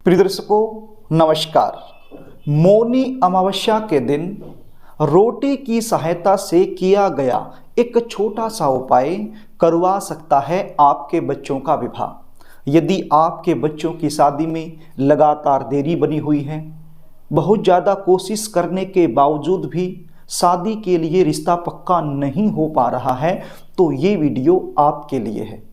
प्रिय दर्शकों नमस्कार। मौनी अमावस्या के दिन रोटी की सहायता से किया गया एक छोटा सा उपाय करवा सकता है आपके बच्चों का विवाह। यदि आपके बच्चों की शादी में लगातार देरी बनी हुई है, बहुत ज़्यादा कोशिश करने के बावजूद भी शादी के लिए रिश्ता पक्का नहीं हो पा रहा है, तो ये वीडियो आपके लिए है।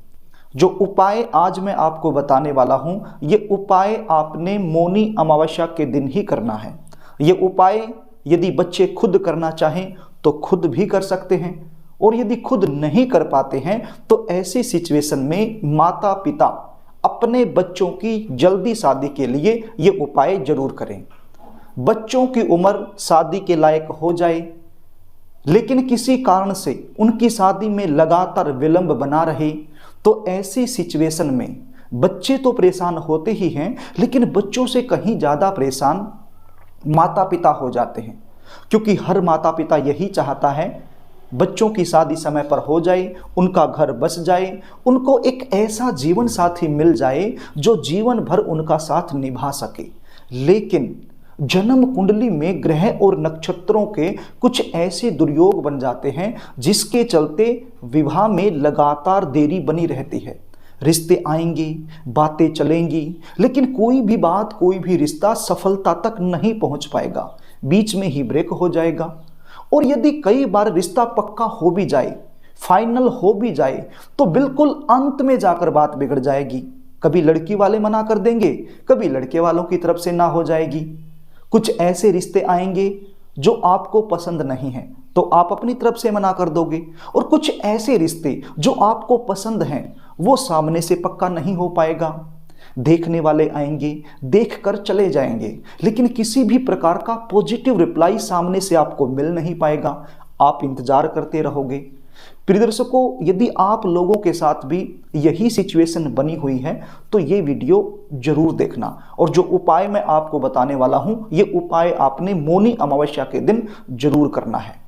जो उपाय आज मैं आपको बताने वाला हूँ, ये उपाय आपने मौनी अमावस्या के दिन ही करना है। ये उपाय यदि बच्चे खुद करना चाहें तो खुद भी कर सकते हैं, और यदि खुद नहीं कर पाते हैं तो ऐसी सिचुएशन में माता पिता अपने बच्चों की जल्दी शादी के लिए ये उपाय जरूर करें। बच्चों की उम्र शादी के लायक हो जाए, लेकिन किसी कारण से उनकी शादी में लगातार विलंब बना रहे, तो ऐसी सिचुएशन में बच्चे तो परेशान होते ही हैं, लेकिन बच्चों से कहीं ज़्यादा परेशान माता पिता हो जाते हैं। क्योंकि हर माता पिता यही चाहता है बच्चों की शादी समय पर हो जाए, उनका घर बस जाए, उनको एक ऐसा जीवन साथी मिल जाए जो जीवन भर उनका साथ निभा सके। लेकिन जन्म कुंडली में ग्रह और नक्षत्रों के कुछ ऐसे दुर्योग बन जाते हैं जिसके चलते विवाह में लगातार देरी बनी रहती है। रिश्ते आएंगे, बातें चलेंगी, लेकिन कोई भी बात, कोई भी रिश्ता सफलता तक नहीं पहुंच पाएगा, बीच में ही ब्रेक हो जाएगा। और यदि कई बार रिश्ता पक्का हो भी जाए, फाइनल हो भी जाए, तो बिल्कुल अंत में जाकर बात बिगड़ जाएगी। कभी लड़की वाले मना कर देंगे, कभी लड़के वालों की तरफ से ना हो जाएगी। कुछ ऐसे रिश्ते आएंगे जो आपको पसंद नहीं हैं तो आप अपनी तरफ से मना कर दोगे, और कुछ ऐसे रिश्ते जो आपको पसंद हैं वो सामने से पक्का नहीं हो पाएगा। देखने वाले आएंगे, देखकर चले जाएंगे, लेकिन किसी भी प्रकार का पॉजिटिव रिप्लाई सामने से आपको मिल नहीं पाएगा। आप इंतजार करते रहोगे। प्रिय दर्शकों, यदि आप लोगों के साथ भी यही सिचुएशन बनी हुई है तो ये वीडियो जरूर देखना, और जो उपाय मैं आपको बताने वाला हूं, ये उपाय आपने मौनी अमावस्या के दिन जरूर करना है।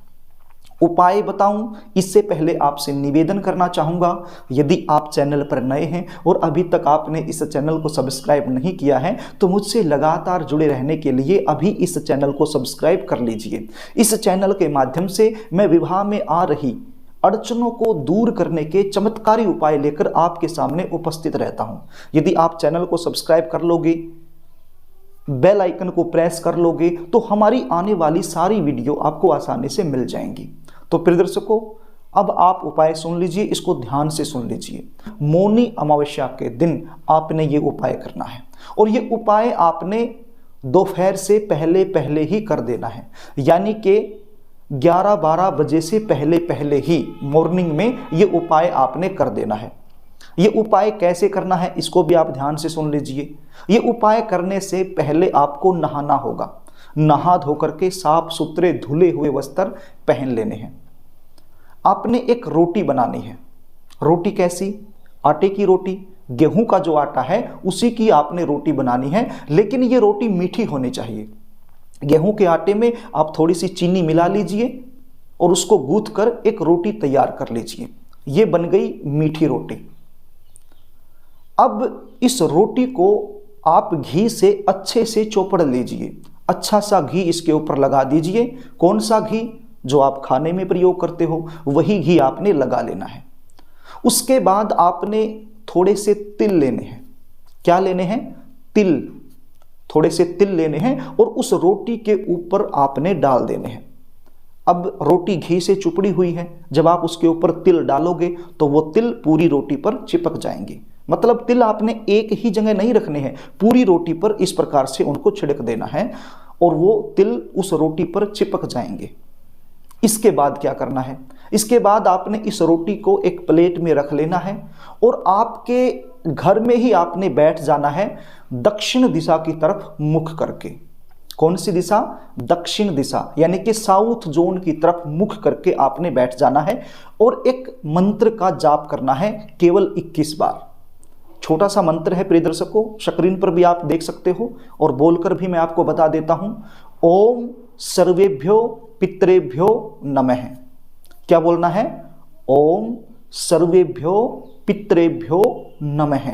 उपाय बताऊं इससे पहले आपसे निवेदन करना चाहूँगा, यदि आप चैनल पर नए हैं और अभी तक आपने इस चैनल को सब्सक्राइब नहीं किया है तो मुझसे लगातार जुड़े रहने के लिए अभी इस चैनल को सब्सक्राइब कर लीजिए। इस चैनल के माध्यम से मैं विवाह में आ रही अड़चनों को दूर करने के चमत्कारी उपाय लेकर आपके सामने उपस्थित रहता हूं। यदि आप चैनल को सब्सक्राइब कर लोगे, बेल आइकन को प्रेस कर लोगे, तो हमारी आने वाली सारी वीडियो आपको आसानी से मिल जाएंगी। तो प्रिय दर्शकों, अब आप उपाय सुन लीजिए, इसको ध्यान से सुन लीजिए। मौनी अमावस्या के दिन आपने ये उपाय करना है, और ये उपाय आपने दोपहर से पहले पहले ही कर देना है, यानी कि 11-12 बजे से पहले पहले ही मॉर्निंग में ये उपाय आपने कर देना है। ये उपाय कैसे करना है इसको भी आप ध्यान से सुन लीजिए। ये उपाय करने से पहले आपको नहाना होगा। नहा धोकर के साफ सुथरे धुले हुए वस्त्र पहन लेने हैं। आपने एक रोटी बनानी है। रोटी कैसी? आटे की रोटी, गेहूं का जो आटा है उसी की आपने रोटी बनानी है, लेकिन ये रोटी मीठी होनी चाहिए। गेहूं के आटे में आप थोड़ी सी चीनी मिला लीजिए और उसको गूंथ कर एक रोटी तैयार कर लीजिए। ये बन गई मीठी रोटी। अब इस रोटी को आप घी से अच्छे से चौपड़ लीजिए। अच्छा सा घी इसके ऊपर लगा दीजिए। कौन सा घी? जो आप खाने में प्रयोग करते हो वही घी आपने लगा लेना है। उसके बाद आपने थोड़े से तिल लेने हैं। क्या लेने हैं? तिल। थोड़े से तिल लेने हैं और उस रोटी के ऊपर आपने डाल देने हैं। अब रोटी घी से चुपड़ी हुई है, जब आप उसके ऊपर तिल डालोगे तो वो तिल पूरी रोटी पर चिपक जाएंगे। मतलब तिल आपने एक ही जगह नहीं रखने हैं, पूरी रोटी पर इस प्रकार से उनको छिड़क देना है और वो तिल उस रोटी पर चिपक जाएंगे। इसके बाद क्या करना है? इसके बाद आपने इस रोटी को एक प्लेट में रख लेना है और आपके घर में ही आपने बैठ जाना है दक्षिण दिशा की तरफ मुख करके। कौन सी दिशा? दक्षिण दिशा, यानी कि साउथ जोन की तरफ मुख करके आपने बैठ जाना है और एक मंत्र का जाप करना है केवल 21 बार। छोटा सा मंत्र है प्रिय दर्शकों, स्क्रीन पर भी आप देख सकते हो और बोलकर भी मैं आपको बता देता हूं। ओम सर्वेभ्यो पितरेभ्यो नमः। क्या बोलना है? ओम सर्वेभ्यो पितरेभ्यो नमः।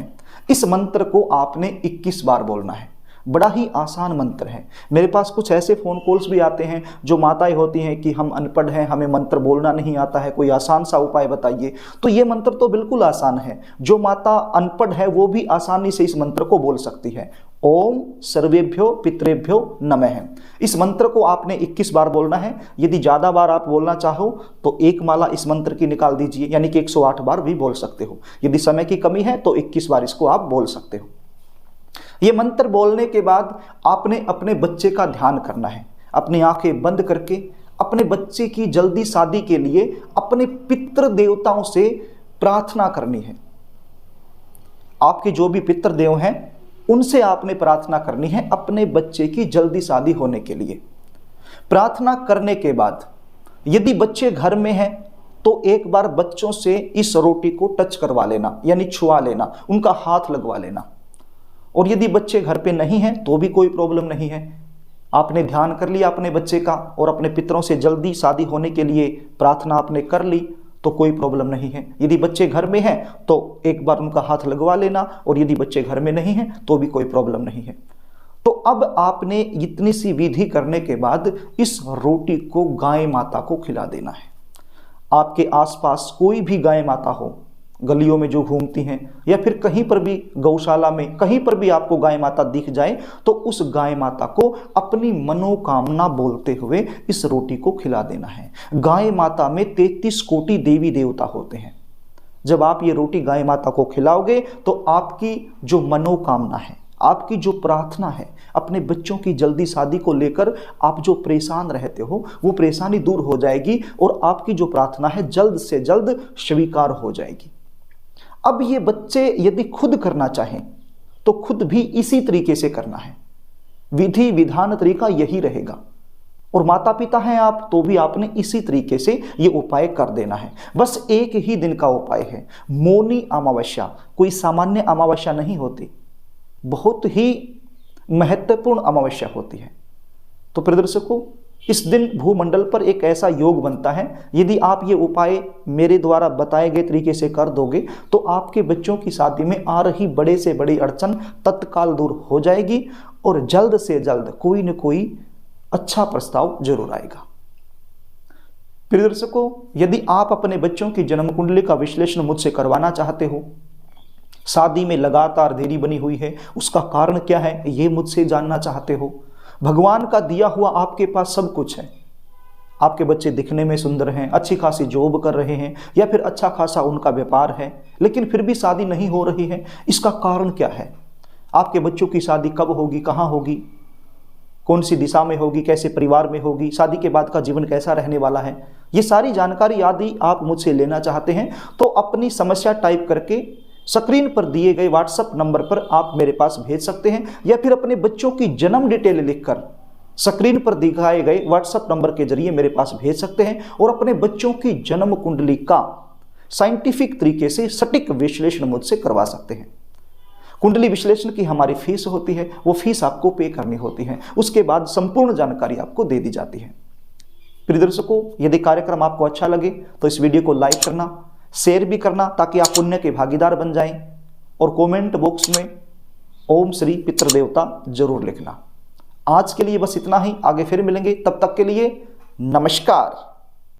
इस मंत्र को आपने 21 बार बोलना है। बड़ा ही आसान मंत्र है। मेरे पास कुछ ऐसे फ़ोन कॉल्स भी आते हैं जो माताएं होती हैं कि हम अनपढ़ हैं, हमें मंत्र बोलना नहीं आता है, कोई आसान सा उपाय बताइए। तो ये मंत्र तो बिल्कुल आसान है, जो माता अनपढ़ है वो भी आसानी से इस मंत्र को बोल सकती है। ओम सर्वेभ्यो पितरेभ्यो नमः। इस मंत्र को आपने 21 बार बोलना है। यदि ज़्यादा बार आप बोलना चाहो तो एक माला इस मंत्र की निकाल दीजिए, यानी कि 108 बार भी बोल सकते हो। यदि समय की कमी है तो 21 बार इसको आप बोल सकते हो। ये मंत्र बोलने के बाद आपने अपने बच्चे का ध्यान करना है। अपनी आंखें बंद करके अपने बच्चे की जल्दी शादी के लिए अपने पितृ देवताओं से प्रार्थना करनी है। आपके जो भी पितृ देव हैं उनसे आपने प्रार्थना करनी है अपने बच्चे की जल्दी शादी होने के लिए। प्रार्थना करने के बाद यदि बच्चे घर में हैं तो एक बार बच्चों से इस रोटी को टच करवा लेना, यानी छुआ लेना, उनका हाथ लगवा लेना। और यदि बच्चे घर पे नहीं हैं तो भी कोई प्रॉब्लम नहीं है। आपने ध्यान कर लिया अपने बच्चे का और अपने पितरों से जल्दी शादी होने के लिए प्रार्थना आपने कर ली तो कोई प्रॉब्लम नहीं है। यदि बच्चे घर में हैं तो एक बार उनका हाथ लगवा लेना, और यदि बच्चे घर में नहीं हैं तो भी कोई प्रॉब्लम नहीं है। तो अब आपने इतनी सी विधि करने के बाद इस रोटी को गाय माता को खिला देना है। आपके आसपास कोई भी गाय माता हो, गलियों में जो घूमती हैं, या फिर कहीं पर भी गौशाला में कहीं पर भी आपको गाय माता दिख जाए तो उस गाय माता को अपनी मनोकामना बोलते हुए इस रोटी को खिला देना है। गाय माता में 33 कोटि देवी देवता होते हैं। जब आप ये रोटी गाय माता को खिलाओगे तो आपकी जो मनोकामना है, आपकी जो प्रार्थना है, अपने बच्चों की जल्दी शादी को लेकर आप जो परेशान रहते हो वो परेशानी दूर हो जाएगी और आपकी जो प्रार्थना है जल्द से जल्द स्वीकार हो जाएगी। अब ये बच्चे यदि खुद करना चाहें तो खुद भी इसी तरीके से करना है। विधि विधान तरीका यही रहेगा। और माता पिता हैं आप तो भी आपने इसी तरीके से ये उपाय कर देना है। बस एक ही दिन का उपाय है, मौनी अमावस्या। कोई सामान्य अमावस्या नहीं होती, बहुत ही महत्वपूर्ण अमावस्या होती है। तो प्रिय दर्शकों, इस दिन भूमंडल पर एक ऐसा योग बनता है, यदि आप ये उपाय मेरे द्वारा बताए गए तरीके से कर दोगे तो आपके बच्चों की शादी में आ रही बड़े से बड़ी अड़चन तत्काल दूर हो जाएगी और जल्द से जल्द कोई न कोई अच्छा प्रस्ताव जरूर आएगा। प्रिय दर्शकों, यदि आप अपने बच्चों की जन्म कुंडली का विश्लेषण मुझसे करवाना चाहते हो, शादी में लगातार देरी बनी हुई है, उसका कारण क्या है ये मुझसे जानना चाहते हो, भगवान का दिया हुआ आपके पास सब कुछ है, आपके बच्चे दिखने में सुंदर हैं, अच्छी खासी जॉब कर रहे हैं, या फिर अच्छा खासा उनका व्यापार है, लेकिन फिर भी शादी नहीं हो रही है, इसका कारण क्या है, आपके बच्चों की शादी कब होगी, कहाँ होगी, कौन सी दिशा में होगी, कैसे परिवार में होगी, शादी के बाद का जीवन कैसा रहने वाला है, ये सारी जानकारी यदि आप मुझसे लेना चाहते हैं तो अपनी समस्या टाइप करके स्क्रीन पर दिए गए व्हाट्सएप नंबर पर आप मेरे पास भेज सकते हैं, या फिर अपने बच्चों की जन्म डिटेल लिखकर स्क्रीन पर दिखाए गए व्हाट्सएप नंबर के जरिए मेरे पास भेज सकते हैं और अपने बच्चों की जन्म कुंडली का साइंटिफिक तरीके से सटीक विश्लेषण मुझसे करवा सकते हैं। कुंडली विश्लेषण की हमारी फीस होती है, वो फीस आपको पे करनी होती है, उसके बाद संपूर्ण जानकारी आपको दे दी जाती है। प्रिय दर्शकों, यदि कार्यक्रम आपको अच्छा लगे तो इस वीडियो को लाइक करना, शेयर भी करना ताकि आप पुण्य के भागीदार बन जाएं, और कमेंट बॉक्स में ओम श्री पितृदेवता जरूर लिखना। आज के लिए बस इतना ही, आगे फिर मिलेंगे, तब तक के लिए नमस्कार।